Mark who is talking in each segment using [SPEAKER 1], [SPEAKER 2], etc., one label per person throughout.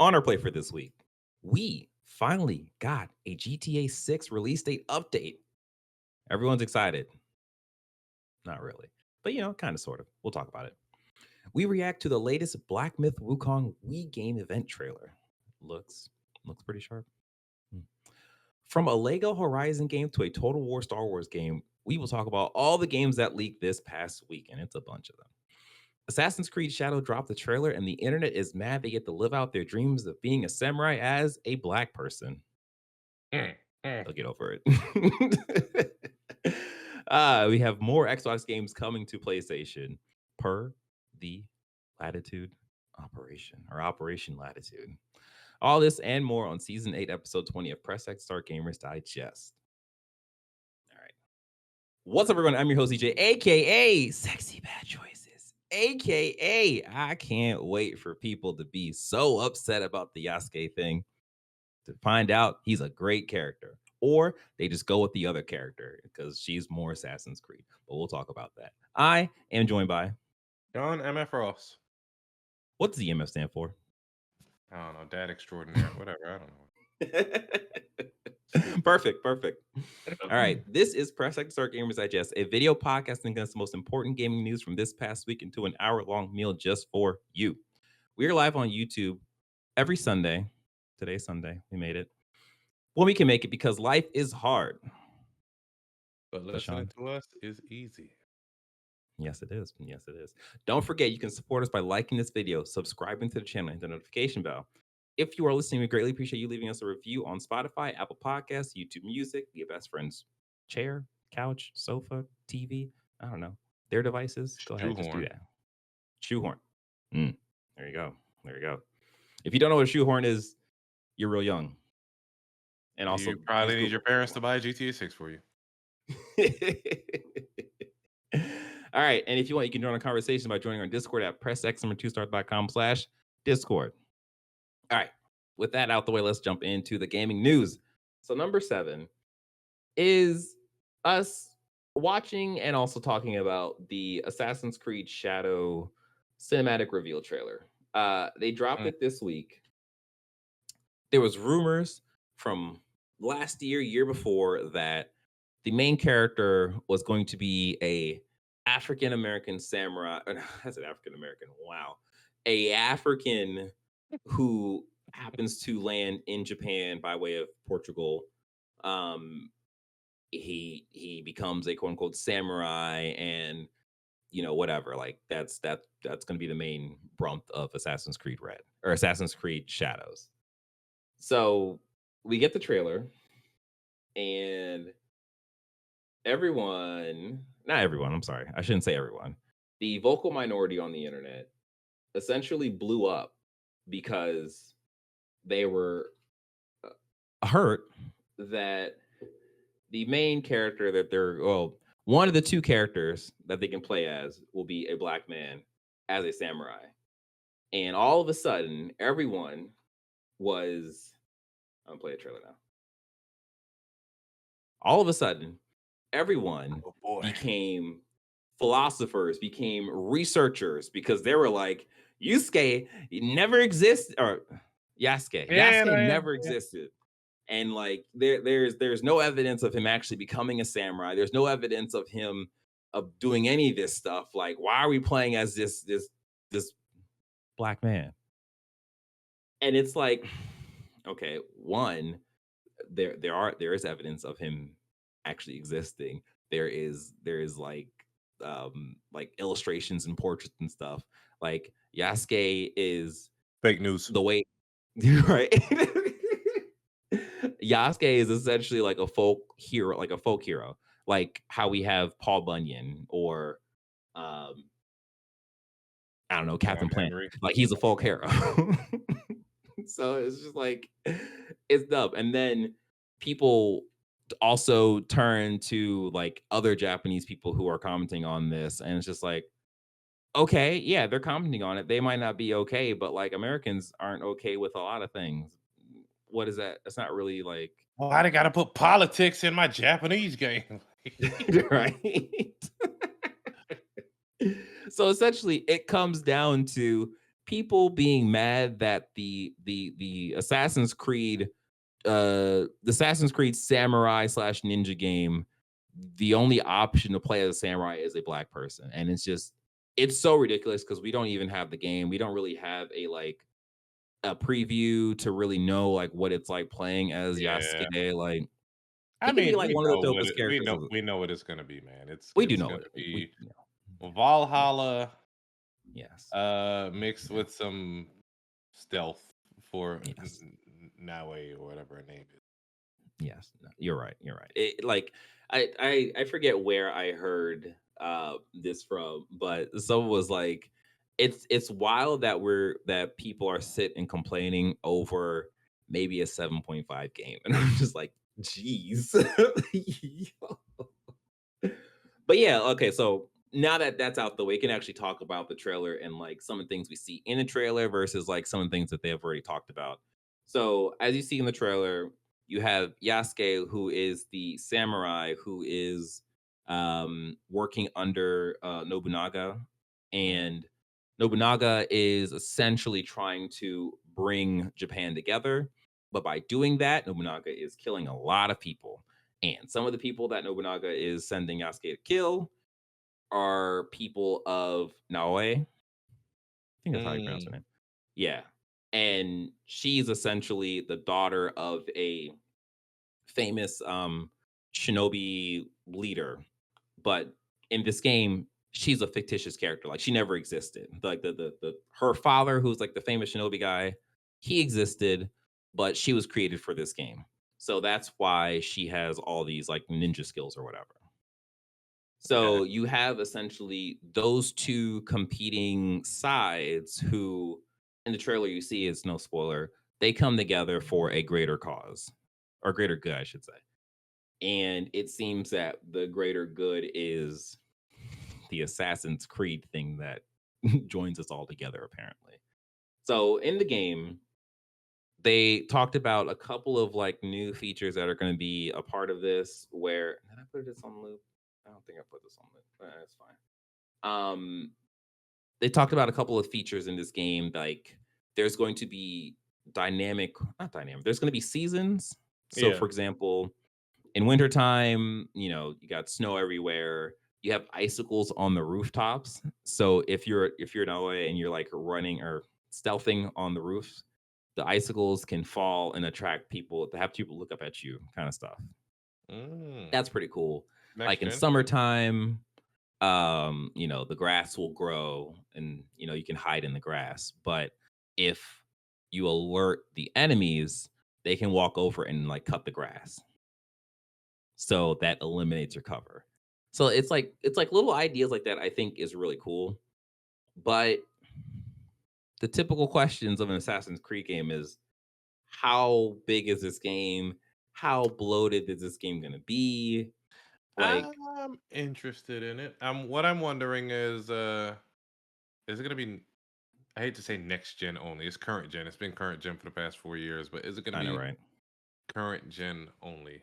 [SPEAKER 1] On our play for this week, we finally got a GTA 6 release date update. Everyone's excited. Not really, but kind of, sort of. We'll talk about it. We react to the latest Black Myth Wukong Wii game event trailer. Looks pretty sharp. From a Lego Horizon game to a Total War Star Wars game, we will talk about all the games that leaked this past week, and it's a bunch of them. Assassin's Creed Shadow dropped the trailer, and the internet is mad they get to live out their dreams of being a samurai as a black person. They'll get over it. We have more Xbox games coming to PlayStation per the Latitude Operation Latitude. All this and more on Season 8, Episode 20 of Press X Start Gamers Digest. All right. What's up, everyone? I'm your host, EJ, a.k.a. Sexy Bad Choices, a.k.a. I can't wait for people to be so upset about the Yasuke thing to find out he's a great character. Or they just go with the other character because she's more Assassin's Creed. But we'll talk about that. I am joined by
[SPEAKER 2] John MF Ross.
[SPEAKER 1] What's the MF stand for?
[SPEAKER 2] I don't know. Dad extraordinaire. Whatever. I don't know.
[SPEAKER 1] Perfect. All right. This is Press X Start Gamers Digest, a video podcast that gets the most important gaming news from this past week into an hour-long meal just for you. We are live on YouTube every Sunday. Today's Sunday. We made it. Well, we can make it because life is hard.
[SPEAKER 2] But listening to us is easy.
[SPEAKER 1] Yes, it is. Don't forget, you can support us by liking this video, subscribing to the channel, and the notification bell. If you are listening, we greatly appreciate you leaving us a review on Spotify, Apple Podcasts, YouTube Music, your best friend's chair, couch, sofa, TV, I don't know, their devices. Go ahead, just do that. Shoehorn. There you go. If you don't know what a shoehorn is, you're real young. And also,
[SPEAKER 2] you probably need your parents to buy GTA 6 for you.
[SPEAKER 1] All right. And if you want, you can join a conversation by joining our Discord at pressx2start.com/Discord. All right. With that out the way, let's jump into the gaming news. So number 7 is us watching and also talking about the Assassin's Creed Shadow cinematic reveal trailer. They dropped it this week. There was rumors from last year before, that the main character was going to be a African-American samurai. I said African-American. Wow. A African who happens to land in Japan by way of Portugal. He becomes a quote unquote samurai, and whatever. Like that's going to be the main brunt of Assassin's Creed Red or Assassin's Creed Shadows. So we get the trailer, and not everyone, I'm sorry, I shouldn't say everyone. The vocal minority on the internet essentially blew up because they were hurt that the main character that one of the two characters that they can play as will be a black man as a samurai. And all of a sudden, everyone was... I'm going to play a trailer now. All of a sudden, everyone became philosophers, became researchers, because they were like, Yasuke never existed, or Yasuke never existed. And like there's no evidence of him actually becoming a samurai. There's no evidence of him doing any of this stuff. Like, why are we playing as this black man? And it's like, okay, one, there is evidence of him actually existing. There is like illustrations and portraits and stuff. Like Yasuke is
[SPEAKER 2] fake news.
[SPEAKER 1] The way, right? Yasuke is essentially like a folk hero, like how we have Paul Bunyan or I don't know, Captain Planet. Like he's a folk hero. So it's just like, it's dumb. And then people also turn to like other Japanese people who are commenting on this, and it's just like, okay, yeah, they're commenting on it. They might not be okay, but like Americans aren't okay with a lot of things. What is that? It's not really like,
[SPEAKER 2] why they gotta put politics in my Japanese game?
[SPEAKER 1] Right. So essentially it comes down to people being mad that the Assassin's Creed Samurai slash Ninja game, the only option to play as a samurai is a black person, and it's so ridiculous because we don't even have the game. We don't really have a preview to really know like what it's like playing as
[SPEAKER 2] Yeah.
[SPEAKER 1] Yasuke. Like
[SPEAKER 2] I
[SPEAKER 1] he could be
[SPEAKER 2] mean,
[SPEAKER 1] like
[SPEAKER 2] we
[SPEAKER 1] one of
[SPEAKER 2] know
[SPEAKER 1] the
[SPEAKER 2] what
[SPEAKER 1] dopest
[SPEAKER 2] it we
[SPEAKER 1] characters
[SPEAKER 2] know
[SPEAKER 1] of the.
[SPEAKER 2] we know what it's gonna be, man. It's
[SPEAKER 1] We do
[SPEAKER 2] it's
[SPEAKER 1] know
[SPEAKER 2] gonna
[SPEAKER 1] it. We
[SPEAKER 2] be
[SPEAKER 1] yeah,
[SPEAKER 2] Valhalla,
[SPEAKER 1] yes,
[SPEAKER 2] mixed
[SPEAKER 1] yeah,
[SPEAKER 2] with some stealth for
[SPEAKER 1] yes.
[SPEAKER 2] Naue or whatever her name is.
[SPEAKER 1] Yes, no, you're right. You're right. Like I forget where I heard this from, but someone was like, it's wild that people are sitting complaining over maybe a 7.5 game, and I'm just like, geez. But yeah, okay. So now that that's out the way, we can actually talk about the trailer and like some of the things we see in the trailer versus like some of the things that they have already talked about. So as you see in the trailer, you have Yasuke, who is the samurai who is working under Nobunaga,
[SPEAKER 2] Mm,
[SPEAKER 1] and Nobunaga is essentially trying to bring Japan together. But by doing that, Nobunaga is killing a lot of people, and some of the people that Nobunaga is sending Yasuke to kill are people of Naoe. I think that's how you pronounce her
[SPEAKER 2] mm,
[SPEAKER 1] name. Yeah. And she's essentially the daughter of a famous shinobi leader. But in this game, she's a fictitious character. Like she never existed. Like the her father, who's like the famous shinobi guy, he existed, but she was created for this game. So that's why she has all these like ninja skills or whatever.
[SPEAKER 2] got
[SPEAKER 1] So you have essentially those two competing sides who in the trailer you see is no spoiler, they come together for a greater cause or greater good, I should say. And it seems that the greater good is the Assassin's Creed thing that joins us all together, apparently. So in the game, they talked about a couple of like new features that are going to be a part of this. Where did I put this on loop? I don't think I put this on loop. That's fine. Um, they talked about a couple of features in this game. Like there's going to be not dynamic. There's going to be seasons. So,
[SPEAKER 2] yeah.
[SPEAKER 1] for example, in wintertime, you got snow everywhere. You have icicles on the rooftops. So if you're in LA and you're like running or stealthing on the roofs, the icicles can fall and attract people to have people look up at you, kind of stuff.
[SPEAKER 2] Mm,
[SPEAKER 1] That's pretty cool. Like
[SPEAKER 2] next
[SPEAKER 1] in
[SPEAKER 2] gen.
[SPEAKER 1] summertime, the grass will grow and you can hide in the grass. But if you alert the enemies, they can walk over and like cut the grass. So that eliminates your cover. So it's like little ideas like that I think is really cool. But the typical questions of an Assassin's Creed game is how big is this game? How bloated is this game gonna be? Like,
[SPEAKER 2] I'm interested in it. What I'm wondering is it gonna be? I hate to say next gen only. It's current gen. It's been current gen for the past 4 years, but is it gonna
[SPEAKER 1] I know,
[SPEAKER 2] be
[SPEAKER 1] right?
[SPEAKER 2] current gen only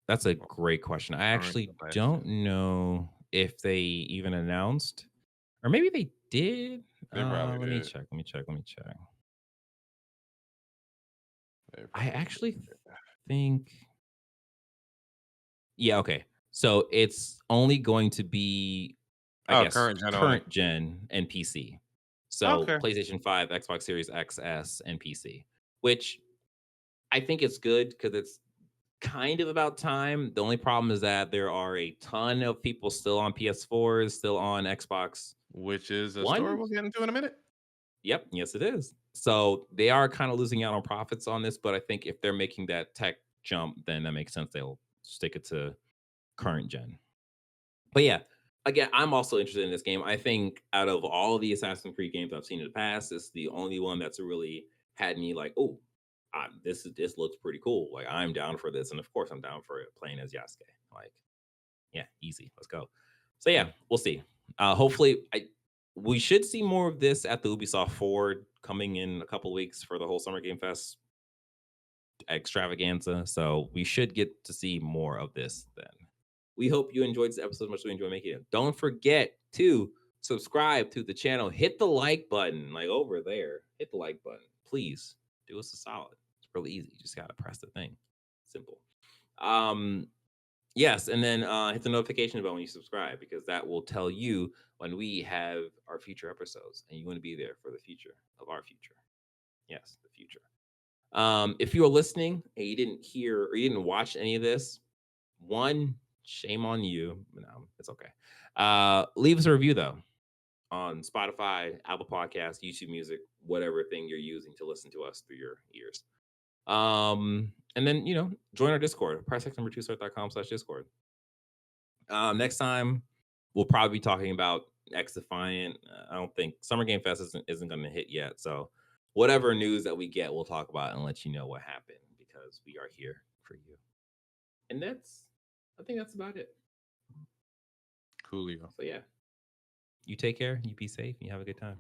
[SPEAKER 1] That's a
[SPEAKER 2] or
[SPEAKER 1] great question. I
[SPEAKER 2] current
[SPEAKER 1] actually
[SPEAKER 2] to last
[SPEAKER 1] don't
[SPEAKER 2] gen?
[SPEAKER 1] know if they even announced, or maybe they did.
[SPEAKER 2] They probably
[SPEAKER 1] Let me
[SPEAKER 2] did.
[SPEAKER 1] check. Let me check. Let me check.
[SPEAKER 2] They
[SPEAKER 1] I
[SPEAKER 2] probably
[SPEAKER 1] actually
[SPEAKER 2] did.
[SPEAKER 1] think, yeah, okay. So it's only going to be, I
[SPEAKER 2] Oh,
[SPEAKER 1] guess,
[SPEAKER 2] current gen only.
[SPEAKER 1] current gen and PC. So
[SPEAKER 2] Okay.
[SPEAKER 1] PlayStation 5, Xbox Series XS, and PC, which I think it's good because it's kind of about time. The only problem is that there are a ton of people still on PS4s, still on Xbox
[SPEAKER 2] Which is a story
[SPEAKER 1] One.
[SPEAKER 2] we'll get into in a minute.
[SPEAKER 1] Yep, yes, it is. So they are kind of losing out on profits on this, but I think if they're making that tech jump, then that makes sense. They'll stick it to current gen. But yeah, again, I'm also interested in this game. I think out of all the Assassin's Creed games I've seen in the past, it's the only one that's really had me like, oh, this looks pretty cool. Like I'm down for this, and of course I'm down for it playing as Yasuke. Like, yeah, easy. Let's go. So yeah,
[SPEAKER 2] Mm.
[SPEAKER 1] we'll see. Hopefully, we should see more of this at the Ubisoft Forward coming in a couple weeks for the whole Summer Game Fest extravaganza. So we should get to see more of this then. We hope you enjoyed this episode as much as we enjoy making it. Don't forget to subscribe to the channel, hit the like button, like over there. Hit the like button. Please do us a solid. It's really easy. You just gotta press the thing. Simple. Um, yes, and then hit the notification bell when you subscribe because that will tell you when we have our future episodes, and you want to be there for the future of our future. Yes, the future. If you are listening and you didn't hear or you didn't watch any of this, one, shame on you. No, it's okay. Leave us a review though on Spotify, Apple Podcasts, YouTube Music, whatever thing you're using to listen to us through your ears. And then join our Discord, pressx2start.com/Discord. Next time we'll probably be talking about X Defiant. I don't think Summer Game Fest isn't going to hit yet, so whatever news that we get, we'll talk about and let you know what happened because we are here for you. And I think that's about it.
[SPEAKER 2] Coolio.
[SPEAKER 1] So yeah, you take care, you be safe, and you have a good time.